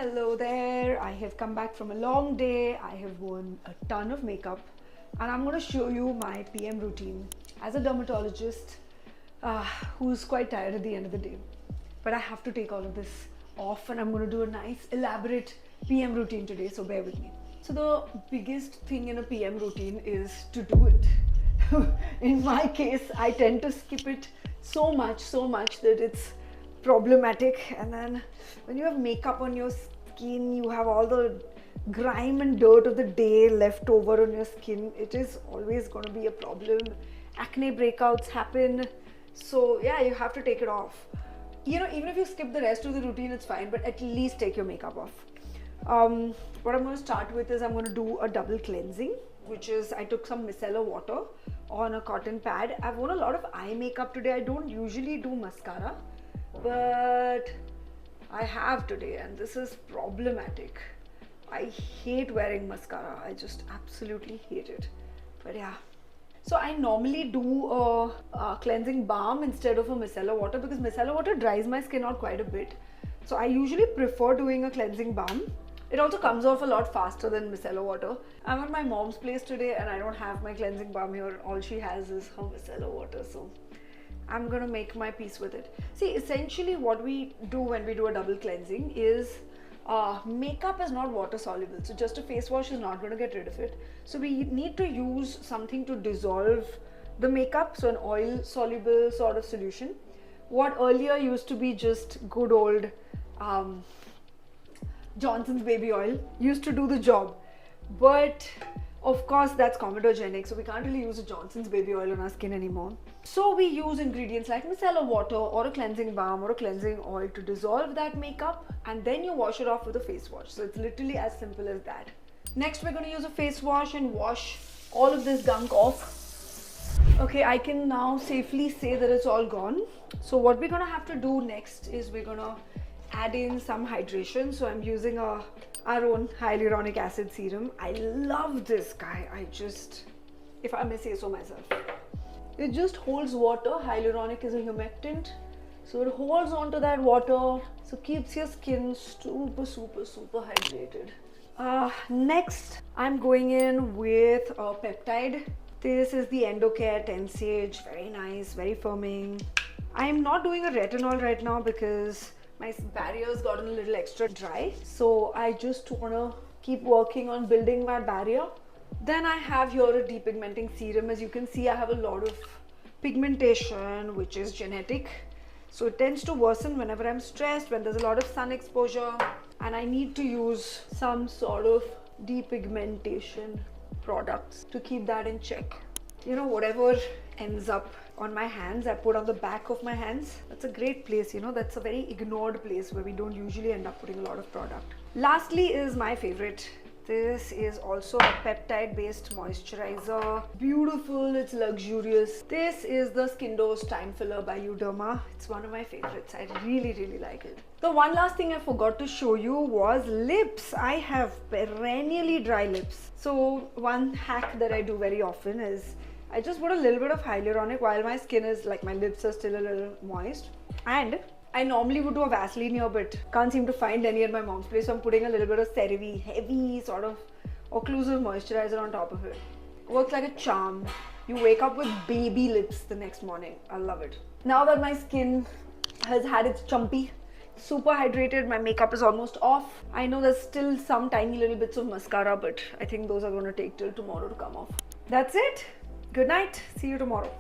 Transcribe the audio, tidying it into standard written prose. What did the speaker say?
Hello there, I have come back from a long day. I have worn a ton of makeup and I'm going to show you my PM routine as a dermatologist who's quite tired at the end of the day. But I have to take all of this off and I'm going to do a nice elaborate PM routine today, so bear with me. So the biggest thing in a PM routine is to do it. In my case, I tend to skip it so much that it's problematic, and then when you have makeup on your skin, you have all the grime and dirt of the day left over on your skin. It is always going to be a problem. Acne breakouts happen, so yeah, you have to take it off. You know, even if you skip the rest of the routine, it's fine, but at least take your makeup off. What I'm going to start with is I'm going to do a double cleansing, which is I took some micellar water on a cotton pad. I've worn a lot of eye makeup today. I don't usually do mascara, but I have today, and this is problematic. I hate wearing mascara. I just absolutely hate it. But yeah. So I normally do a cleansing balm instead of a micellar water because micellar water dries my skin out quite a bit. So I usually prefer doing a cleansing balm. It also comes off a lot faster than micellar water. I'm at my mom's place today and I don't have my cleansing balm here. All she has is her micellar water. So I'm gonna make my peace with it. See, essentially what we do when we do a double cleansing is makeup is not water soluble, so just a face wash is not going to get rid of it. So we need to use something to dissolve the makeup, so an oil soluble sort of solution. What earlier used to be just good old Johnson's baby oil used to do the job, but of course that's comedogenic, so we can't really use a Johnson's baby oil on our skin anymore. So we use ingredients like micellar water or a cleansing balm or a cleansing oil to dissolve that makeup, and then you wash it off with a face wash. So it's literally as simple as that. Next, we're going to use a face wash and wash all of this gunk off. Okay, I can now safely say that it's all gone. So what we're going to have to do next is we're going to add in some hydration. So I'm using our own hyaluronic acid serum. I love this guy. If I may say so myself, it just holds water. Hyaluronic is a humectant, so it holds onto that water, so keeps your skin super hydrated. Next, I'm going in with a peptide. This is the Endocare 10 Sage. Very nice, very firming. I'm not doing a retinol right now because my barrier's gotten a little extra dry, so I just want to keep working on building my barrier. Then I have here a depigmenting serum. As you can see, I have a lot of pigmentation, which is genetic, so it tends to worsen whenever I'm stressed, when there's a lot of sun exposure, and I need to use some sort of depigmentation products to keep that in check. You know, whatever ends up on my hands, I put on the back of my hands. That's a great place, you know, that's a very ignored place where we don't usually end up putting a lot of product. Lastly is my favorite. This is also a peptide-based moisturizer. Beautiful, it's luxurious. This is the Skin Dose Time Filler by Uderma. It's one of my favorites. I really like it. The one last thing I forgot to show you was lips. I have perennially dry lips. So one hack that I do very often is I just put a little bit of hyaluronic while my skin is like, my lips are still a little moist, and I normally would do a Vaseline here, but can't seem to find any at my mom's place, so I'm putting a little bit of CeraVe, heavy sort of occlusive moisturizer on top of it. Works like a charm. You wake up with baby lips the next morning. I love it. Now that my skin has had its chumpy, super hydrated, my makeup is almost off. I know there's still some tiny little bits of mascara, but I think those are going to take till tomorrow to come off. That's it. Good night. See you tomorrow.